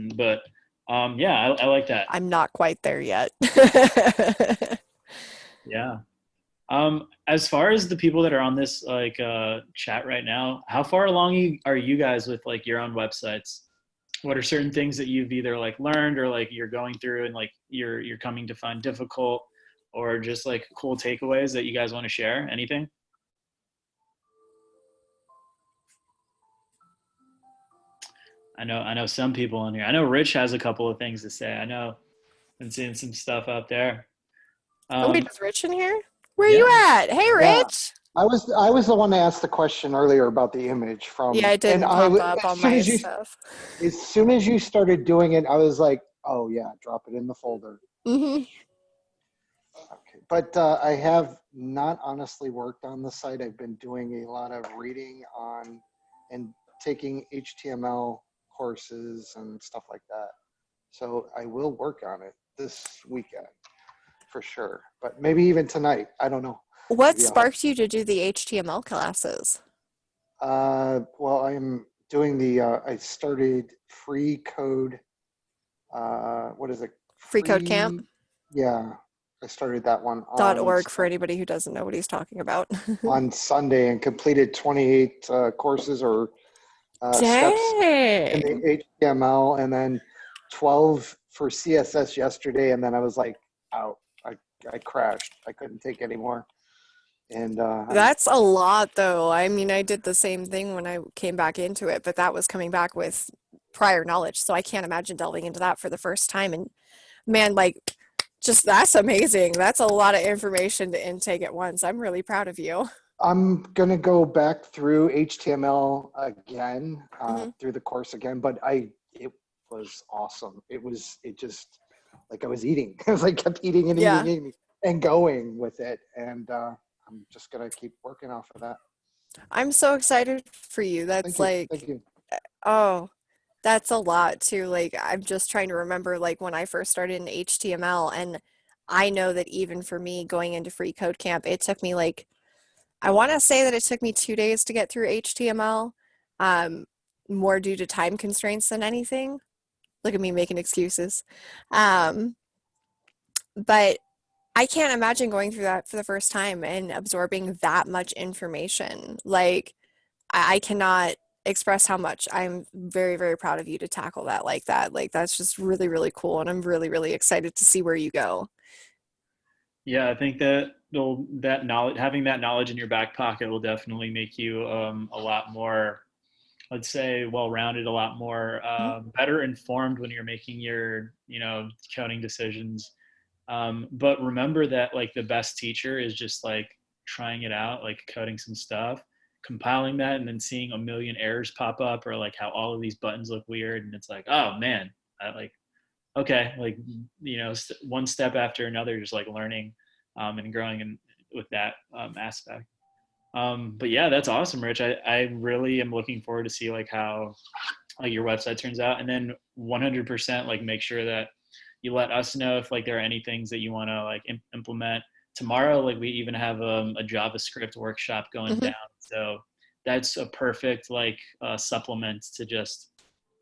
Yeah, I like that. I'm not quite there yet. Yeah. As far as the people that are on this like chat right now, how far along are you guys with like your own websites? What are certain things that you've either like learned or like you're going through and like you're coming to find difficult, or just like cool takeaways that you guys want to share? Anything? I know some people in here. I know Rich has a couple of things to say. I know I'm seeing some stuff out there. Oh, wait, is Rich in here? Where are Yeah. you at? Hey, Yeah. Rich. I was the one that asked the question earlier about the image from. Yeah, it didn't pop up on my stuff. As soon as you started doing it, I was like, oh yeah, drop it in the folder. Mm-hmm. Okay, but I have not honestly worked on the site. I've been doing a lot of reading on and taking HTML courses and stuff like that. So I will work on it this weekend for sure, but maybe even tonight. I don't know. What sparked you to do the HTML classes? Well, I'm doing I started free code what is it? Free Code Camp. Yeah, I started that one .org for anybody who doesn't know what he's talking about. on Sunday and completed 28 courses or steps in Dang. the HTML, and then 12 for CSS yesterday. And then I was like, out. I crashed. I couldn't take any more. And That's a lot, though. I mean, I did the same thing when I came back into it, but that was coming back with prior knowledge. So I can't imagine delving into that for the first time. And man, like, just that's amazing. That's a lot of information to intake at once. I'm really proud of you. I'm going to go back through HTML again, Mhm. through the course again, but it was awesome. It just like I was eating. I was like kept eating and Yeah. eating and going with it. And I'm just going to keep working off of that. I'm so excited for you. That's like, Thank you. oh, that's a lot too. Like, I'm just trying to remember like when I first started in HTML, and I know that even for me going into Free Code Camp, it took me like, I want to say that it took me 2 days to get through HTML, um, more due to time constraints than anything. Look at me making excuses. Um, but I can't imagine going through that for the first time and absorbing that much information. Like, I cannot express how much I'm very, very proud of you to tackle that like that. Like, that's just really, really cool. And I'm really, really excited to see where you go. Yeah, I think that that knowledge, having that knowledge in your back pocket, will definitely make you a lot more, let's say, well-rounded, a lot more Mhm. better informed when you're making your, coding decisions. But remember that like the best teacher is just like trying it out, like coding some stuff, compiling that, and then seeing a million errors pop up, or like how all of these buttons look weird, and it's like, oh man, I like, okay, like, one step after another, just like learning and growing with that aspect. But yeah, that's awesome, Rich. I really am looking forward to see like how like your website turns out, and then 100% like make sure that you let us know if like there are any things that you want to like implement tomorrow. Like we even have a JavaScript workshop going Mhm. down, so that's a perfect like supplement to just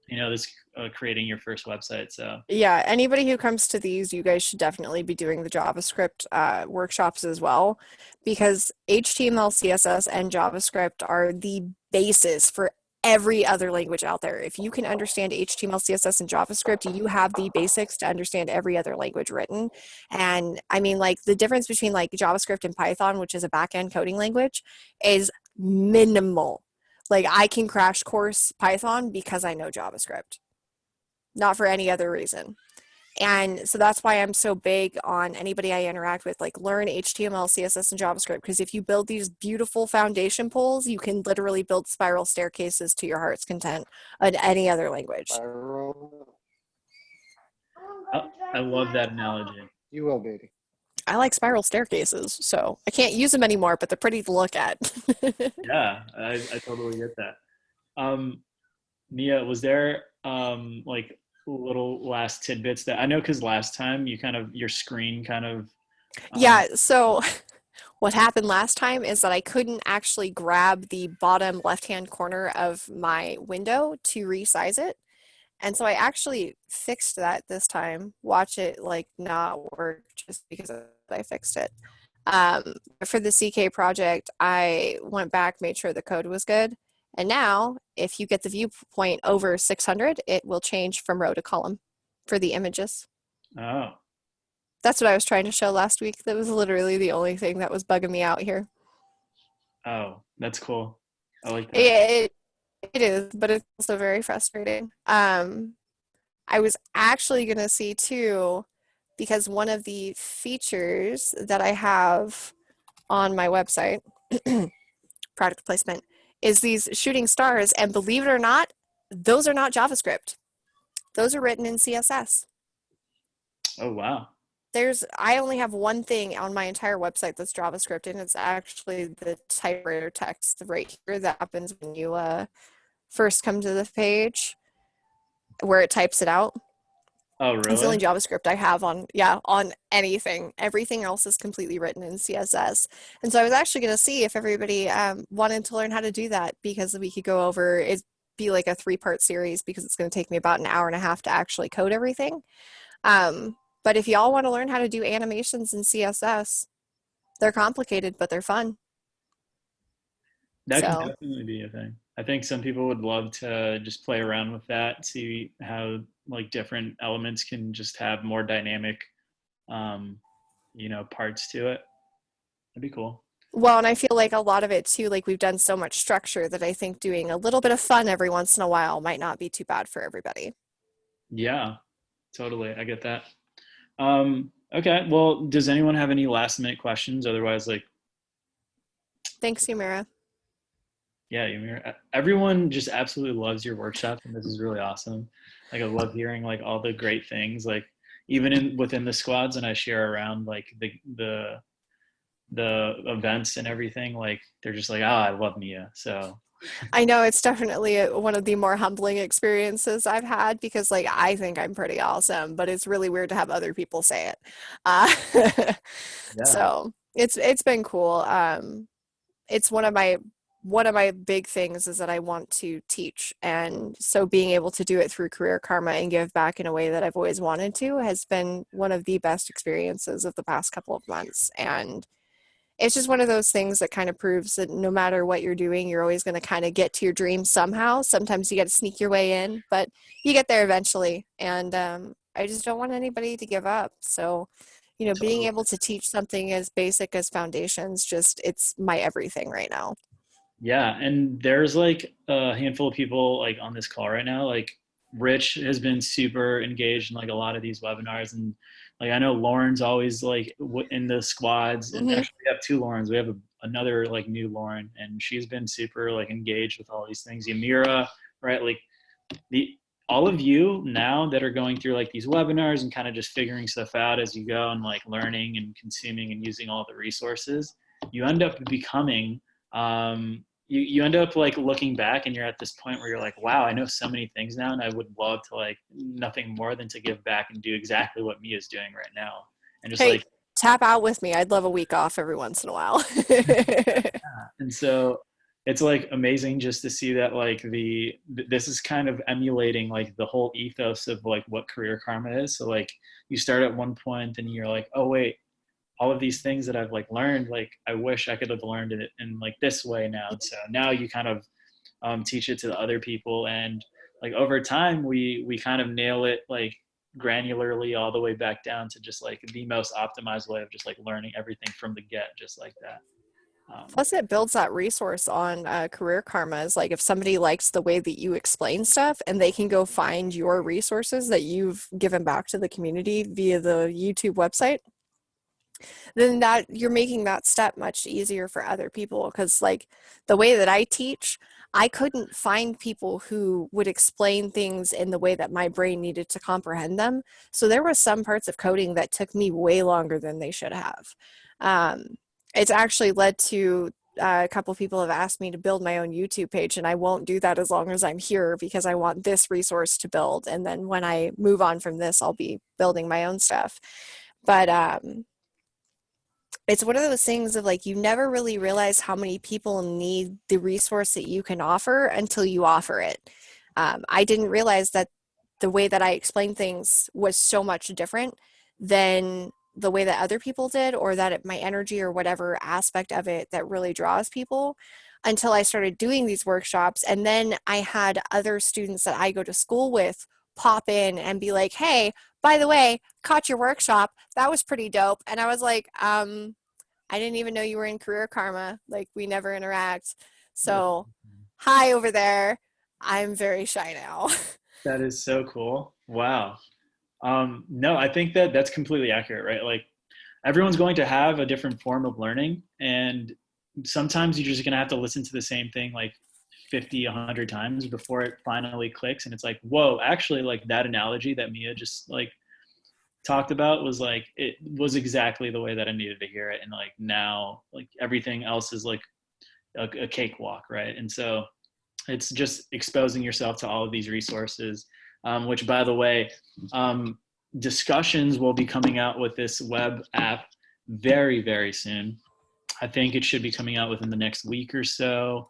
this creating your first website. So Yeah, anybody who comes to these, you guys should definitely be doing the JavaScript workshops as well, because HTML, CSS, and JavaScript are the basis for every other language out there. If you can understand HTML, CSS, and JavaScript, you have the basics to understand every other language written. And I mean, like the difference between like JavaScript and Python, which is a back-end coding language, is minimal. Like I can crash course Python because I know JavaScript, not for any other reason. And so that's why I'm so big on anybody I interact with, like learn HTML, CSS, and JavaScript. Because if you build these beautiful foundation poles, you can literally build spiral staircases to your heart's content on any other language. Spiral. I love that analogy. You will, baby. I like spiral staircases, so I can't use them anymore, but they're pretty to look at. Yeah, I totally get that. Mia, was there like little last tidbits that I know, because last time you kind of your screen kind of Yeah, so what happened last time is that I couldn't actually grab the bottom left-hand corner of my window to resize it. And so I actually fixed that this time. Watch it like not work just because I fixed it. For the CK project, I went back, made sure the code was good. And now, if you get the viewpoint over 600, it will change from row to column for the images. oh That's what I was trying to show last week. That was literally the only thing that was bugging me out here. oh that's cool. I like that. It is, but it's also very frustrating. I was actually going to see too, because one of the features that I have on my website, product placement, is these shooting stars. And believe it or not, those are not JavaScript. Those are written in CSS. Oh wow. I only have one thing on my entire website that's JavaScript, and it's actually the typewriter text right here that happens when you first come to the page where it types it out. Oh It's the only really? JavaScript I have on anything. Everything else is completely written in CSS. And so I was actually going to see if everybody wanted to learn how to do that, because we could go over be like a 3-part series because it's going to take me about an hour and a half to actually code everything. But if y'all want to learn how to do animations in CSS, they're complicated, but they're fun. That can So definitely be a thing. I think some people would love to just play around with that, see how like different elements can just have more dynamic, parts to it. That'd be cool. well, and I feel like a lot of it too, like we've done so much structure that I think doing a little bit of fun every once in a while might not be too bad for everybody. Yeah, totally. I get that. Okay. Well, does anyone have any last minute questions? Otherwise, like, Thanks, Humira. yeah, everyone just absolutely loves your workshops, and this is really awesome. Like, I love hearing like all the great things, like even within the squads, and I share around like the events and everything. Like, they're just like, oh, I love Mia. So I know it's definitely one of the more humbling experiences I've had because like I think I'm pretty awesome, but it's really weird to have other people say it. Uh, yeah, so it's been cool. It's one of my big things is that I want to teach, and so being able to do it through Career Karma and give back in a way that I've always wanted to has been one of the best experiences of the past couple of months. And it's just one of those things that kind of proves that no matter what you're doing, you're always going to kind of get to your dream somehow. Sometimes you got to sneak your way in, but you get there eventually. And I just don't want anybody to give up. So, being totally. able to teach something as basic as foundations, just it's my everything right now. Yeah, and there's like a handful of people like on this call right now. Like, Rich has been super engaged in like a lot of these webinars, and like I know Lauren's always like in the squads, and Hmm. actually we have two Laurens. We have another like new Lauren, and she's been super like engaged with all these things. Yamira, right? Like the all of you now that are going through like these webinars and kind of just figuring stuff out as you go and like learning and consuming and using all the resources, you end up becoming you end up like looking back and you're at this point where you're like, wow, I know so many things now, and I would love to like nothing more than to give back and do exactly what Mia's doing right now, and just Hey, like tap out with me. I'd love a week off every once in a while. and so it's like amazing just to see that like this is kind of emulating like the whole ethos of like what career karma is. So like you start at one point and you're like, oh wait, all of these things that I've like learned, like I wish I could have learned it in like this way now. And so now you kind of teach it to the other people, and like over time we kind of nail it like granularly all the way back down to just like the most optimized way of just like learning everything from the get, just like that. Plus, it builds that resource on Career Karma. Is like if somebody likes the way that you explain stuff and they can go find your resources that you've given back to the community via the YouTube website, then that you're making that step much easier for other people. Because like the way that I teach, I couldn't find people who would explain things in the way that my brain needed to comprehend them. So there was some parts of coding that took me way longer than they should have. Um, it's actually led to a couple of people have asked me to build my own YouTube page, and I won't do that as long as I'm here because I want this resource to build. And then when I move on from this, I'll be building my own stuff. But it's one of those things of like you never really realize how many people need the resource that you can offer until you offer it. I didn't realize that the way that I explained things was so much different than the way that other people did, or that my energy or whatever aspect of it that really draws people, until I started doing these workshops. And then I had other students that I go to school with pop in and be like, hey, by the way, caught your workshop. That was pretty dope. And I was like, I didn't even know you were in Career Karma. Like, we never interact. So, hi over there. I'm very shy now. That is so cool. Wow. No, I think that that's completely accurate, right? Like everyone's going to have a different form of learning, and sometimes you're just going to have to listen to the same thing like 50, 100 times before it finally clicks. And it's like, whoa, actually like that analogy that Mia just like talked about was like, it was exactly the way that I needed to hear it. And like now like everything else is like a cakewalk, right? And so it's just exposing yourself to all of these resources, which by the way, discussions will be coming out with this web app very, very soon. I think it should be coming out within the next week or so.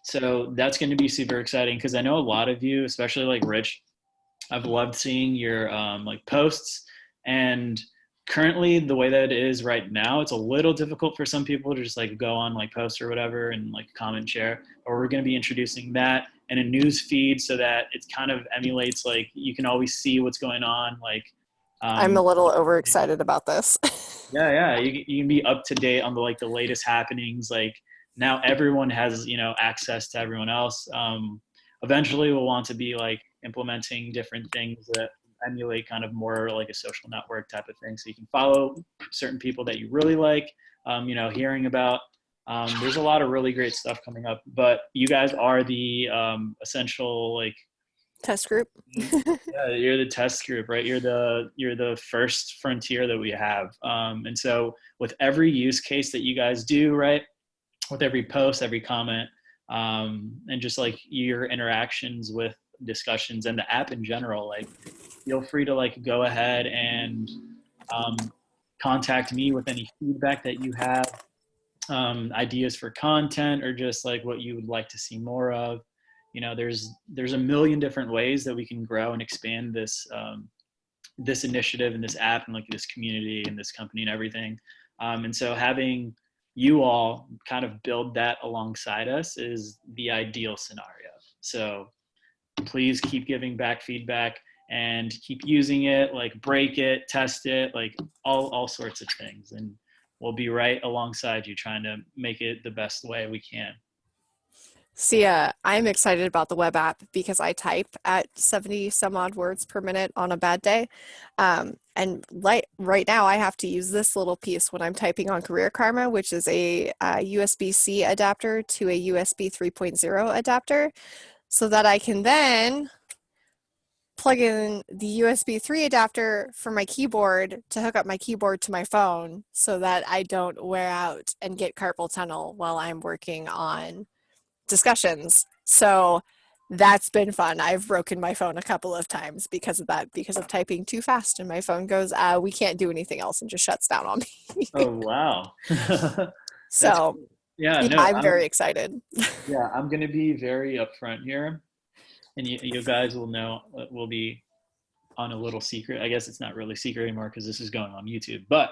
So that's going to be super exciting because I know a lot of you, especially like Rich, I've loved seeing your like posts. And currently the way that it is right now, it's a little difficult for some people to just like go on like posts or whatever and like comment share. Or we're going to be introducing that in a news feed so that it kind of emulates like you can always see what's going on. Like I'm a little overexcited about this. yeah, you can be up to date on the like the latest happenings. Like now everyone has, you know, access to everyone else. Eventually we'll want to be like implementing different things that emulate kind of more like a social network type of thing. So you can follow certain people that you really like, you know, hearing about. There's a lot of really great stuff coming up, but you guys are the essential like Test group. yeah, you're the test group, right? You're the first frontier that we have. And so with every use case that you guys do, right? With every post, every comment, and just like your interactions with discussions and the app in general, like feel free to like go ahead and contact me with any feedback that you have, ideas for content, or just like what you would like to see more of. You know, there's a million different ways that we can grow and expand this this initiative and this app and like this community and this company and everything. And so having you all kind of build that alongside us is the ideal scenario. So please keep giving back feedback and keep using it, like break it, test it, like all sorts of things. And we'll be right alongside you trying to make it the best way we can. See, I'm excited about the web app because I type at 70 some odd words per minute on a bad day. And like right now, I have to use this little piece when I'm typing on Career Karma, which is a USB-C adapter to a USB 3.0 adapter, so that I can then plug in the USB 3 adapter for my keyboard to hook up my keyboard to my phone so that I don't wear out and get carpal tunnel while I'm working on discussions. So that's been fun. I've broken my phone a couple of times because of that, because of typing too fast, and my phone goes, we can't do anything else, and just shuts down on me. Oh, wow. That's So cool. Yeah, yeah, no, I'm very excited. yeah, I'm going to be very upfront here. And you guys will know, we'll be on a little secret. I guess it's not really secret anymore because this is going on YouTube, but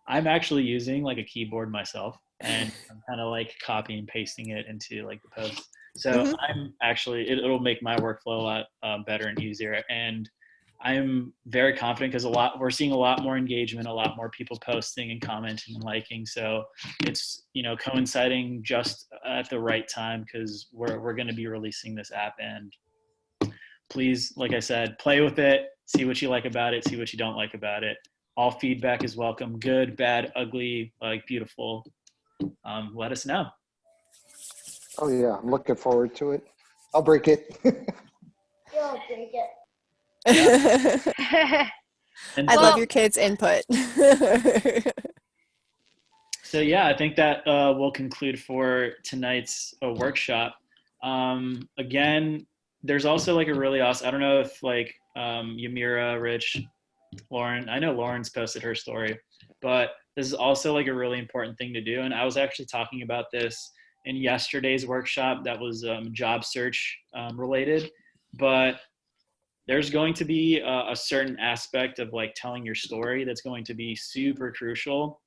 I'm actually using like a keyboard myself, and I'm kind of like copy and pasting it into like the post. So Mhm. I'm actually, it'll make my workflow a lot better and easier. And I'm very confident because we're seeing a lot more engagement, a lot more people posting and commenting and liking. So it's, you know, coinciding just at the right time because we're going to be releasing this app. And please, like I said, play with it, see what you like about it, see what you don't like about it. All feedback is welcome, good, bad, ugly, like beautiful. Let us know. Oh yeah, I'm looking forward to it. I'll break it. You'll take it. And I so, love your kids' input. so yeah, I think that will conclude for tonight's workshop. Again, there's also like a really awesome, I don't know if like Yamira, Rich, Lauren, I know Lauren's posted her story, but this is also like a really important thing to do. And I was actually talking about this in yesterday's workshop that was job search related, but there's going to be a certain aspect of like telling your story that's going to be super crucial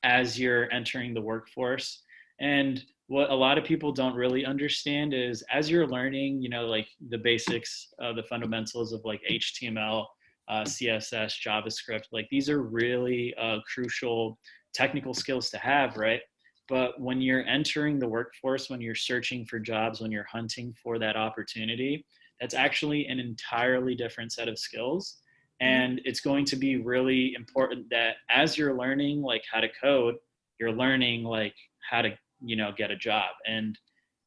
as you're entering the workforce. And what a lot of people don't really understand is as you're learning, you know, like the basics, the fundamentals of like HTML, CSS, JavaScript, like these are really crucial technical skills to have, right? But when you're entering the workforce, when you're searching for jobs, when you're hunting for that opportunity, that's actually an entirely different set of skills. And it's going to be really important that as you're learning like how to code, you're learning like how to, you know, get a job. And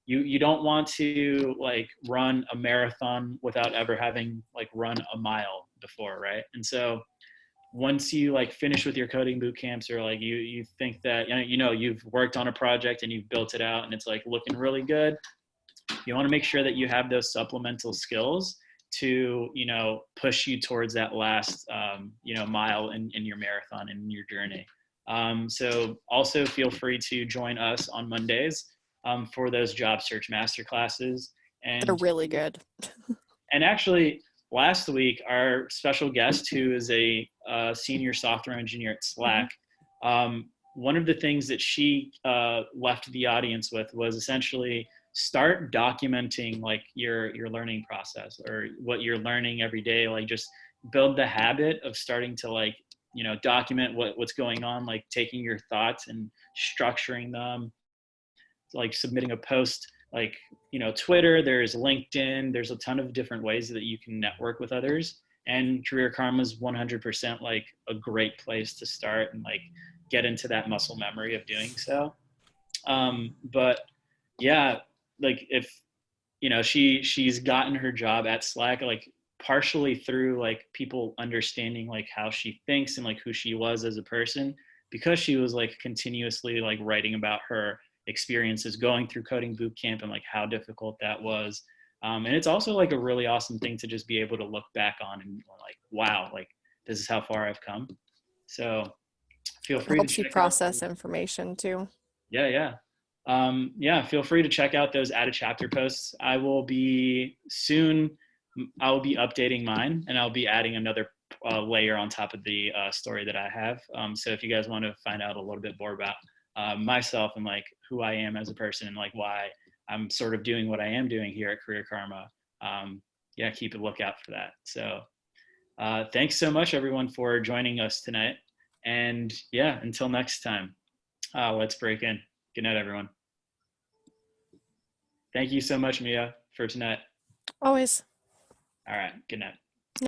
you don't want to like run a marathon without ever having like run a mile before, right? And so once you like finish with your coding boot camps, or like you think that you know you've worked on a project and you've built it out and it's like looking really good, you want to make sure that you have those supplemental skills to, you know, push you towards that last you know, mile in your marathon and in your journey. So also feel free to join us on Mondays for those job search masterclasses. They're And really good. and actually, last week, our special guest, who is a senior software engineer at Slack, one of the things that she left the audience with was essentially start documenting like your learning process or what you're learning every day. Like just build the habit of starting to like, you know, document what's going on, like taking your thoughts and structuring them, like submitting a post, like, you know, Twitter, there's LinkedIn, there's a ton of different ways that you can network with others. And Career Karma is 100% like a great place to start and like get into that muscle memory of doing so. But yeah, like if, you know, she's gotten her job at Slack, like partially through like people understanding like how she thinks and like who she was as a person, because she was like continuously like writing about her experiences going through coding boot camp and like how difficult that was. And it's also like a really awesome thing to just be able to look back on and like, wow, like this is how far I've come. So feel free to Helps you check out process information too. yeah, feel free to check out those add a chapter posts. I will be updating mine, and I'll be adding another layer on top of the story that I have. So if you guys want to find out a little bit more about myself and like who I am as a person and like why I'm sort of doing what I am doing here at Career Karma, yeah, keep a lookout for that. So thanks so much everyone for joining us tonight. And yeah, until next time, let's break in. Good night, everyone. Thank you so much, Mia, for tonight. Always. All right. Good night.